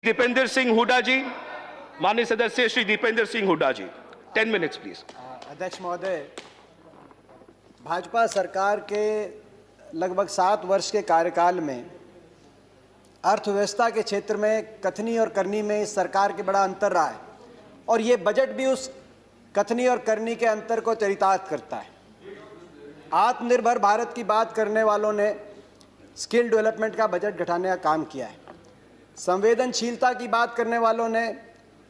दीपेंद्र सिंह हुड्डा जी, माननीय सदस्य श्री दीपेंद्र सिंह हुड्डा जी, 10 minutes please. अध्यक्ष महोदय, भाजपा सरकार के लगभग 7 वर्ष के कार्यकाल में अर्थव्यवस्था के क्षेत्र में कथनी और करनी में इस सरकार के बड़ा अंतर रहा है और ये बजट भी उस कथनी और करनी के अंतर को चरितार्थ करता है। आत्मनिर्भर भारत की बात करने वालों ने स्किल डेवलपमेंट का बजट घटाने का काम किया है। संवेदनशीलता की बात करने वालों ने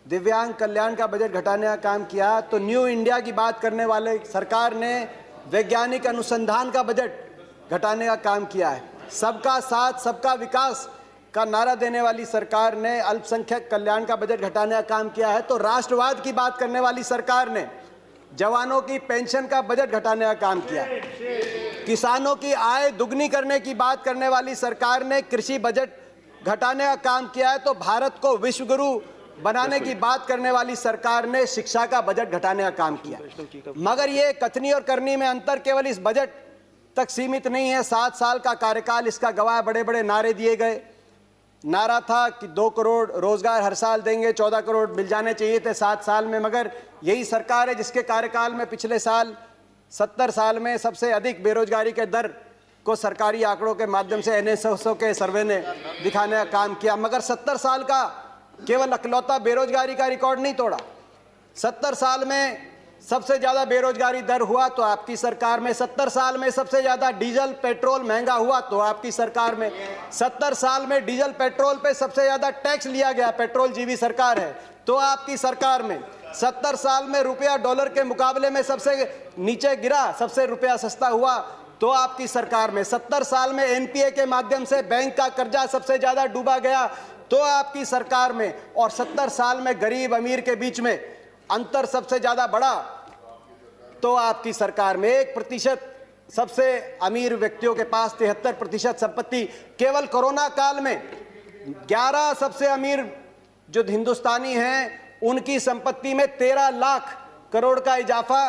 दिव्यांग कल्याण का बजट घटाने का काम किया, तो न्यू इंडिया की बात करने वाले सरकार ने वैज्ञानिक अनुसंधान का बजट घटाने का काम किया है। सबका साथ सबका विकास का नारा देने वाली सरकार ने अल्पसंख्यक कल्याण का बजट घटाने का काम किया है। तो राष्ट्रवाद की बात करने वाली सरकार ने जवानों की पेंशन का बजट घटाने का काम किया। किसानों की आय दुगनी करने की बात करने वाली सरकार ने कृषि बजट घटाने का काम किया है। तो भारत को विश्व गुरु बनाने की बात करने वाली सरकार ने शिक्षा का बजट घटाने का काम किया। मगर ये कथनी और करनी में अंतर केवल इस बजट तक सीमित नहीं है। 7 साल का कार्यकाल इसका गवाह। बड़े बड़े नारे दिए गए। नारा था कि 2 करोड़ रोजगार हर साल देंगे, 14 करोड़ मिल जाने चाहिए थे 7 साल में। मगर यही सरकार है जिसके कार्यकाल में पिछले साल 70 साल में सबसे अधिक बेरोजगारी के दर को सरकारी आंकड़ों के माध्यम से NSSO के सर्वे ने दिखाने का काम किया। मगर 70 साल का केवल अकलौता बेरोजगारी का रिकॉर्ड नहीं तोड़ा। 70 साल में सबसे ज्यादा बेरोजगारी दर हुआ तो आपकी सरकार में। 70 साल में सबसे ज्यादा डीजल पेट्रोल महंगा हुआ तो आपकी सरकार में। 70 साल में डीजल पेट्रोल पे सबसे ज्यादा टैक्स लिया गया, पेट्रोल जीवी सरकार है, तो आपकी सरकार में। 70 साल में रुपया डॉलर के मुकाबले में सबसे नीचे गिरा, सबसे रुपया सस्ता हुआ तो आपकी सरकार में। 70 साल में NPA के माध्यम से बैंक का कर्जा सबसे ज्यादा डूबा गया तो आपकी सरकार में। और 70 साल में गरीब अमीर के बीच में अंतर सबसे ज्यादा बढ़ा तो आपकी सरकार में। 1% सबसे अमीर व्यक्तियों के पास 73% संपत्ति। केवल कोरोना काल में 11 सबसे अमीर जो हिंदुस्तानी हैं उनकी संपत्ति में 13 लाख करोड़ का इजाफा।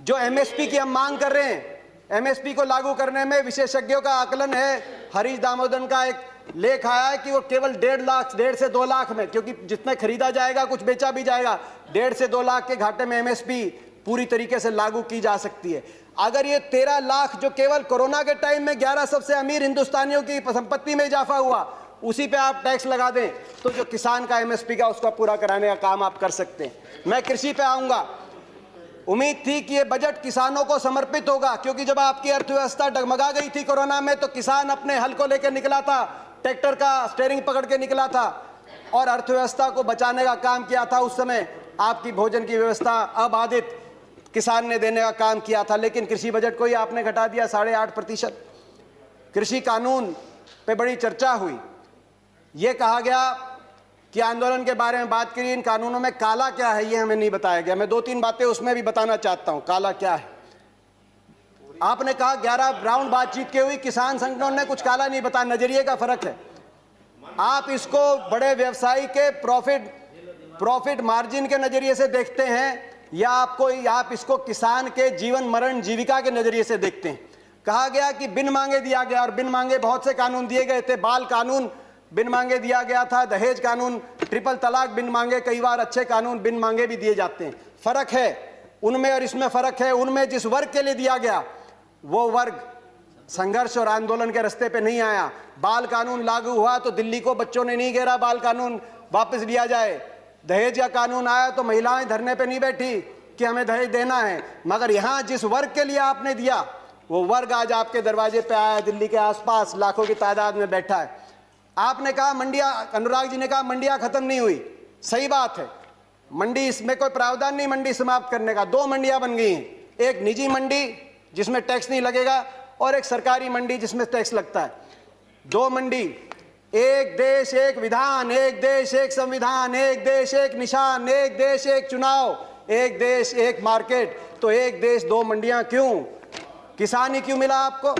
जो MSP की हम मांग कर रहे हैं, MSP को लागू करने में विशेषज्ञों का आकलन है, हरीश दामोदर का एक लेख आया है कि वो केवल 1.5 से 2 लाख में, क्योंकि जितना खरीदा जाएगा कुछ बेचा भी जाएगा, 1.5 से 2 लाख के घाटे में MSP पूरी तरीके से लागू की जा सकती है। अगर ये 13 लाख जो केवल कोरोना के टाइम में 11 सबसे अमीर हिंदुस्तानियों की संपत्ति में इजाफा हुआ, उसी पे आप टैक्स लगा दें तो जो किसान का MSP का उसका पूरा कराने का काम आप कर सकते हैं। मैं कृषि पे आऊंगा। उम्मीद थी कि ये बजट किसानों को समर्पित होगा, क्योंकि जब आपकी अर्थव्यवस्था डगमगा गई थी कोरोना में तो किसान अपने हल को लेकर निकला था, ट्रैक्टर का स्टीयरिंग पकड़ के निकला था और अर्थव्यवस्था को बचाने का काम किया था। उस समय आपकी भोजन की व्यवस्था अबाधित किसान ने देने का काम किया था। लेकिन कृषि बजट को ही आपने घटा दिया 8.5%। कृषि कानून पे बड़ी चर्चा हुई। ये कहा गया कि आंदोलन के बारे में बात करिए, इन कानूनों में काला क्या है ये हमें नहीं बताया गया। मैं 2-3 बातें उसमें भी बताना चाहता हूं, काला क्या है। आपने कहा 11 राउंड बातचीत की हुई, किसान संगठनों ने कुछ काला नहीं बताया। नजरिए का फर्क है। आप इसको बड़े व्यवसायी के प्रॉफिट मार्जिन के नजरिए से देखते हैं या आप इसको किसान के जीवन मरण जीविका के नजरिए से देखते हैं। कहा गया कि बिन मांगे दिया गया, और बिन मांगे बहुत से कानून दिए गए थे। बाल कानून बिन मांगे दिया गया था, दहेज कानून, ट्रिपल तलाक बिन मांगे, कई बार अच्छे कानून बिन मांगे भी दिए जाते हैं। फर्क है उनमें और इसमें फर्क है। उनमें जिस वर्ग के लिए दिया गया वो वर्ग संघर्ष और आंदोलन के रास्ते पे नहीं आया। बाल कानून लागू हुआ तो दिल्ली को बच्चों ने नहीं घेरा बाल कानून वापस लिया जाए। दहेज का कानून आया तो महिलाएं धरने पे नहीं बैठी कि हमें दहेज देना है। मगर यहां जिस वर्ग के लिए आपने दिया वो वर्ग आज आपके दरवाजे पे आया, दिल्ली के आसपास लाखों की तादाद में बैठा है। आपने कहा मंडियां, अनुराग जी ने कहा मंडियां खत्म नहीं हुई। सही बात है, मंडी इसमें कोई प्रावधान नहीं मंडी समाप्त करने का। 2 मंडियां बन गई हैं, एक निजी मंडी जिसमें टैक्स नहीं लगेगा और एक सरकारी मंडी जिसमें टैक्स लगता है। 2 मंडी, एक देश एक विधान, एक देश एक संविधान, एक देश एक निशान, एक देश एक चुनाव, एक देश एक मार्केट। तो एक देश 2 मंडियां क्यों? किसान ही क्यों मिला आपको?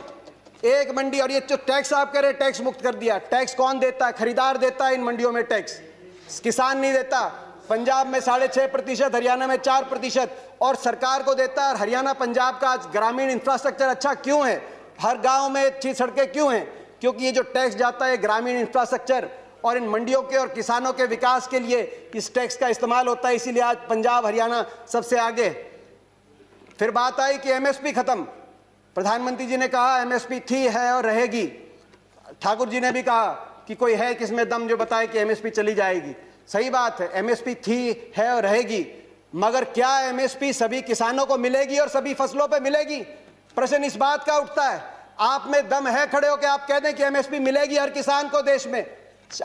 एक मंडी। और ये जो टैक्स आप कह रहे टैक्स मुक्त कर दिया, टैक्स कौन देता है? खरीदार देता है इन मंडियों में टैक्स, किसान नहीं देता। पंजाब में 6.5%, हरियाणा में 4% और सरकार को देता है। हरियाणा पंजाब का आज ग्रामीण इंफ्रास्ट्रक्चर अच्छा क्यों है? हर गांव में अच्छी सड़कें क्यों हैं? क्योंकि ये जो टैक्स जाता है ग्रामीण इंफ्रास्ट्रक्चर और इन मंडियों के और किसानों के विकास के लिए इस टैक्स का इस्तेमाल होता है, इसीलिए आज पंजाब हरियाणा सबसे आगे। फिर बात आई कि एमएसपी खत्म। प्रधानमंत्री जी ने कहा एमएसपी थी, है और रहेगी। ठाकुर जी ने भी कहा कि कोई है किसमें दम जो बताए कि एमएसपी चली जाएगी। सही बात है, एमएसपी थी, है और रहेगी, मगर क्या एमएसपी सभी किसानों को मिलेगी और सभी फसलों पे मिलेगी? प्रश्न इस बात का उठता है। आप में दम है खड़े होकर आप कह दें कि एमएसपी मिलेगी हर किसान को देश में?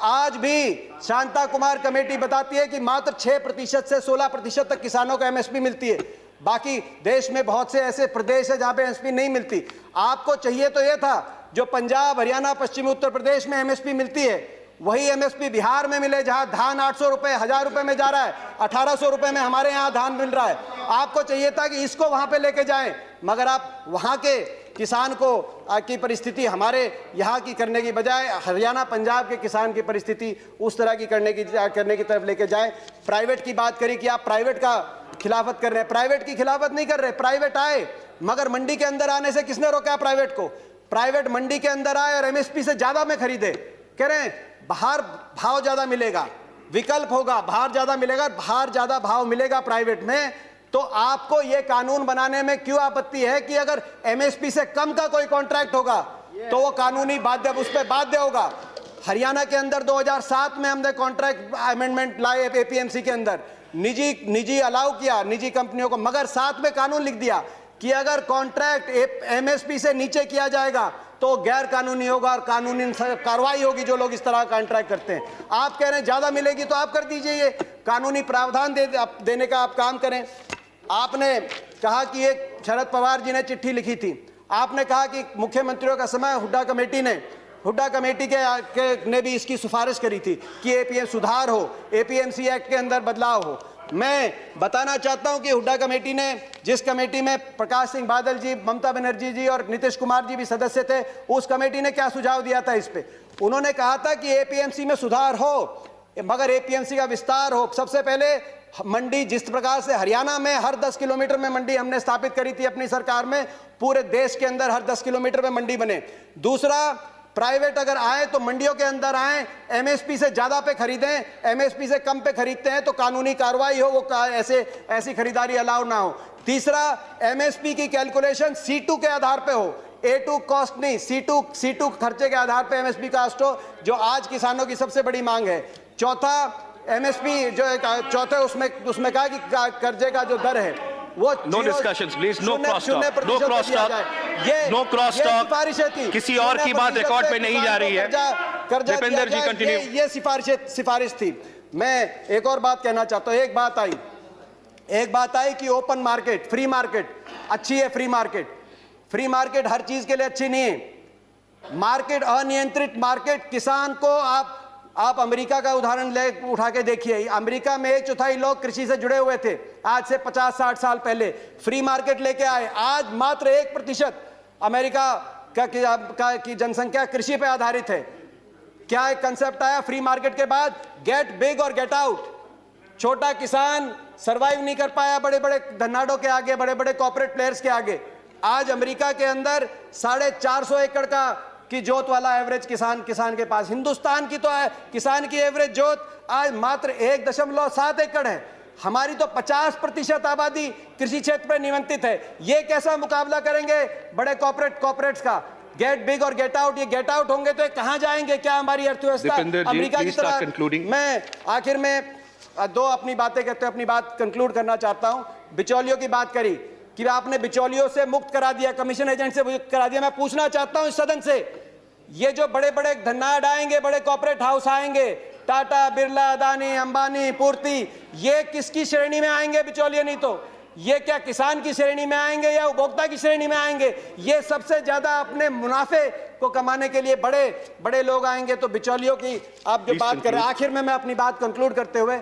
आज भी शांता कुमार कमेटी बताती है कि मात्र 6% से 16% तक किसानों को एमएसपी मिलती है। बाकी देश में बहुत से ऐसे प्रदेश है जहां पे एमएसपी नहीं मिलती। आपको चाहिए तो यह था जो पंजाब हरियाणा पश्चिमी उत्तर प्रदेश में एमएसपी मिलती है वही एमएसपी बिहार में मिले, जहां धान 800 रुपए 1000 रुपए में जा रहा है, 1800 रुपए में हमारे यहां धान मिल रहा है। आपको चाहिए था कि इसको वहां पे लेके जाएं, मगर आप वहां के किसान को की परिस्थिति हमारे यहाँ की करने की बजाय हरियाणा पंजाब के किसान की परिस्थिति उस तरह की करने की तरफ लेके जाएं। प्राइवेट की बात करी कि आप प्राइवेट का खिलाफत कर रहे हैं। प्राइवेट की खिलाफत नहीं कर रहे, प्राइवेट आए, मगर मंडी के अंदर आने से किसने रोका प्राइवेट को? प्राइवेट मंडी के अंदर आए और एमएसपी से ज्यादा में खरीदे। कह रहे हैं बाहर भाव ज्यादा मिलेगा, विकल्प होगा, बाहर ज्यादा मिलेगा, बाहर ज्यादा भाव मिलेगा प्राइवेट में। तो आपको यह कानून बनाने में क्यों आपत्ति है कि अगर एमएसपी से कम का कोई कॉन्ट्रैक्ट होगा तो वो कानूनी बाध्य, उस पर बाध्य होगा। हरियाणा के अंदर 2007 में हमने कॉन्ट्रैक्ट अमेंडमेंट लाए एपीएमसी के अंदर, निजी अलाउ किया निजी कंपनियों को, मगर साथ में कानून लिख दिया कि अगर कॉन्ट्रैक्ट एमएसपी से नीचे किया जाएगा तो गैर कानूनी होगा और कानूनी कार्रवाई होगी जो लोग इस तरह का कॉन्ट्रैक्ट करते हैं। आप कह रहे हैं ज्यादा मिलेगी तो आप कर दीजिए, ये कानूनी प्रावधान देने का आप काम करें। आपने कहा कि एक शरद पवार जी ने चिट्ठी लिखी थी, आपने कहा कि मुख्यमंत्रियों का समय हुड्डा कमेटी ने भी इसकी सिफारिश करी थी कि एपीएम सुधार हो, एपीएमसी एक्ट के अंदर बदलाव हो। मैं बताना चाहता हूं कि हुड्डा कमेटी ने, जिस कमेटी में प्रकाश सिंह बादल जी, ममता बनर्जी जी और नीतीश कुमार जी भी सदस्य थे, उस कमेटी ने क्या सुझाव दिया था इस पे? उन्होंने कहा था कि एपीएमसी में सुधार हो मगर एपीएमसी का विस्तार हो। सबसे पहले मंडी, जिस प्रकार से हरियाणा में हर 10 किलोमीटर में मंडी हमने स्थापित करी थी अपनी सरकार में, पूरे देश के अंदर हर 10 किलोमीटर में मंडी बने। दूसरा, प्राइवेट अगर आए तो मंडियों के अंदर आए, एमएसपी से ज्यादा पे खरीदें, एमएसपी से कम पे खरीदते हैं तो कानूनी कार्रवाई हो, वो ऐसी खरीदारी अलाउ ना हो। तीसरा, एमएसपी की कैलकुलेशन C2 के आधार पे हो, A2 कॉस्ट नहीं, C2 खर्चे के आधार पे एमएसपी कास्ट हो, जो आज किसानों की सबसे बड़ी मांग है। चौथा, एमएसपी जो चौथे उसमें कहा कि कर्जे का जो दर है वो no discussions please, no cross talk, no cross talk, no cross talk. किसी और की बात रिकॉर्ड पे नहीं जा रही है। दीपेंद्र जी कंटिन्यू। ये सिफारिश थी। मैं एक और बात कहना चाहता हूं। एक बात आई कि ओपन मार्केट, फ्री मार्केट अच्छी है। फ्री मार्केट हर चीज के लिए अच्छी नहीं है। मार्केट, अनियंत्रित मार्केट, किसान को आप अमेरिका का उदाहरण उठा के देखिए। अमेरिका में 1/4 लोग कृषि से जुड़े हुए थे आज से 50-60 साल पहले। फ्री मार्केट लेके आए, आज मात्र 1% अमेरिका की जनसंख्या कृषि पे आधारित है। क्या एक कंसेप्ट आया फ्री मार्केट के बाद? गेट बिग और गेट आउट। छोटा किसान सरवाइव नहीं कर पाया बड़े बड़े धन्नाडों के आगे, बड़े बड़े कॉर्पोरेट प्लेयर्स के आगे। आज अमेरिका के अंदर 450 एकड़ की जोत वाला एवरेज किसान के पास। हिंदुस्तान की तो है किसान की एवरेज जोत आज मात्र 1.7 एकड़ है। हमारी तो 50% आबादी कृषि क्षेत्र पर निमंत्रित है। ये कैसा मुकाबला करेंगे बड़े कॉर्पोरेट्स का? गेट बिग और गेट आउट, ये गेट आउट होंगे तो कहां जाएंगे? क्या हमारी अर्थव्यवस्था अमेरिका की तरह? मैं आखिर में दो अपनी बातें कहते हुए अपनी बात कंक्लूड करना चाहता हूं। बिचौलियों की बात करी कि आपने बिचौलियों से मुक्त करा दिया, कमीशन एजेंट से मुक्त करा दिया। मैं पूछना चाहता हूं इस सदन से, ये जो बड़े बड़े धन्नाड आएंगे, बड़े कॉर्पोरेट हाउस आएंगे, टाटा, बिरला, अदानी, अंबानी, पूर्ति, ये किसकी श्रेणी में आएंगे? बिचौलिए नहीं तो ये क्या किसान की श्रेणी में आएंगे या उपभोक्ता की श्रेणी में आएंगे? ये सबसे ज्यादा अपने मुनाफे को कमाने के लिए बड़े बड़े लोग आएंगे। तो बिचौलियों की आप जो बात कर रहे हैं, आखिर में मैं अपनी बात कंक्लूड करते हुए,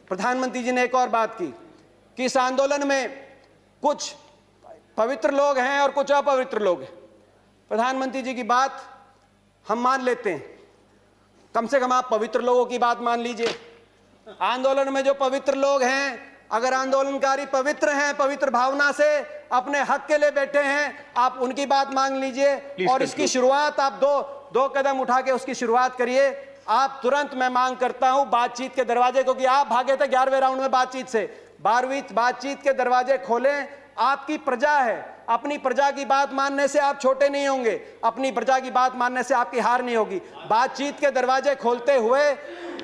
प्रधानमंत्री जी ने एक और बात की कि इस आंदोलन में कुछ पवित्र लोग हैं और कुछ अपवित्र लोग हैं। प्रधानमंत्री जी की बात हम मान लेते हैं, कम से कम आप पवित्र लोगों की बात मान लीजिए। आंदोलन में जो पवित्र लोग हैं, अगर आंदोलनकारी पवित्र हैं, पवित्र भावना से अपने हक के लिए बैठे हैं, आप उनकी बात मान लीजिए और इसकी शुरुआत आप दो कदम उठा के उसकी शुरुआत करिए। आप तुरंत, मैं मांग करता हूं बातचीत के दरवाजे को, कि आप भागे थे 11वें राउंड में बातचीत से, 12वीं बातचीत के दरवाजे खोलें। आपकी प्रजा है, अपनी प्रजा की बात मानने से आप छोटे नहीं होंगे, अपनी प्रजा की बात मानने से आपकी हार नहीं होगी। बातचीत के दरवाजे खोलते हुए,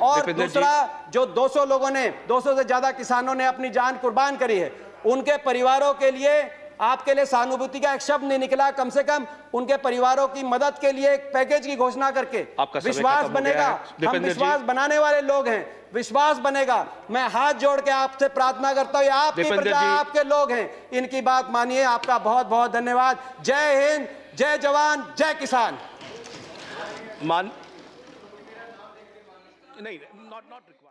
और दूसरा, जो 200 लोगों ने, 200 से ज्यादा किसानों ने अपनी जान कुर्बान करी है, उनके परिवारों के लिए आपके लिए सहानुभूति का एक शब्द नहीं निकला। कम से कम उनके परिवारों की मदद के लिए एक पैकेज की घोषणा करके विश्वास बनेगा। हम विश्वास बनाने वाले लोग हैं, विश्वास बनेगा। मैं हाथ जोड़ के आपसे प्रार्थना करता हूं, आपकी प्रजा, आपके लोग हैं, इनकी बात मानिए। आपका बहुत बहुत धन्यवाद। जय हिंद, जय जवान, जय किसान। नहीं, नॉट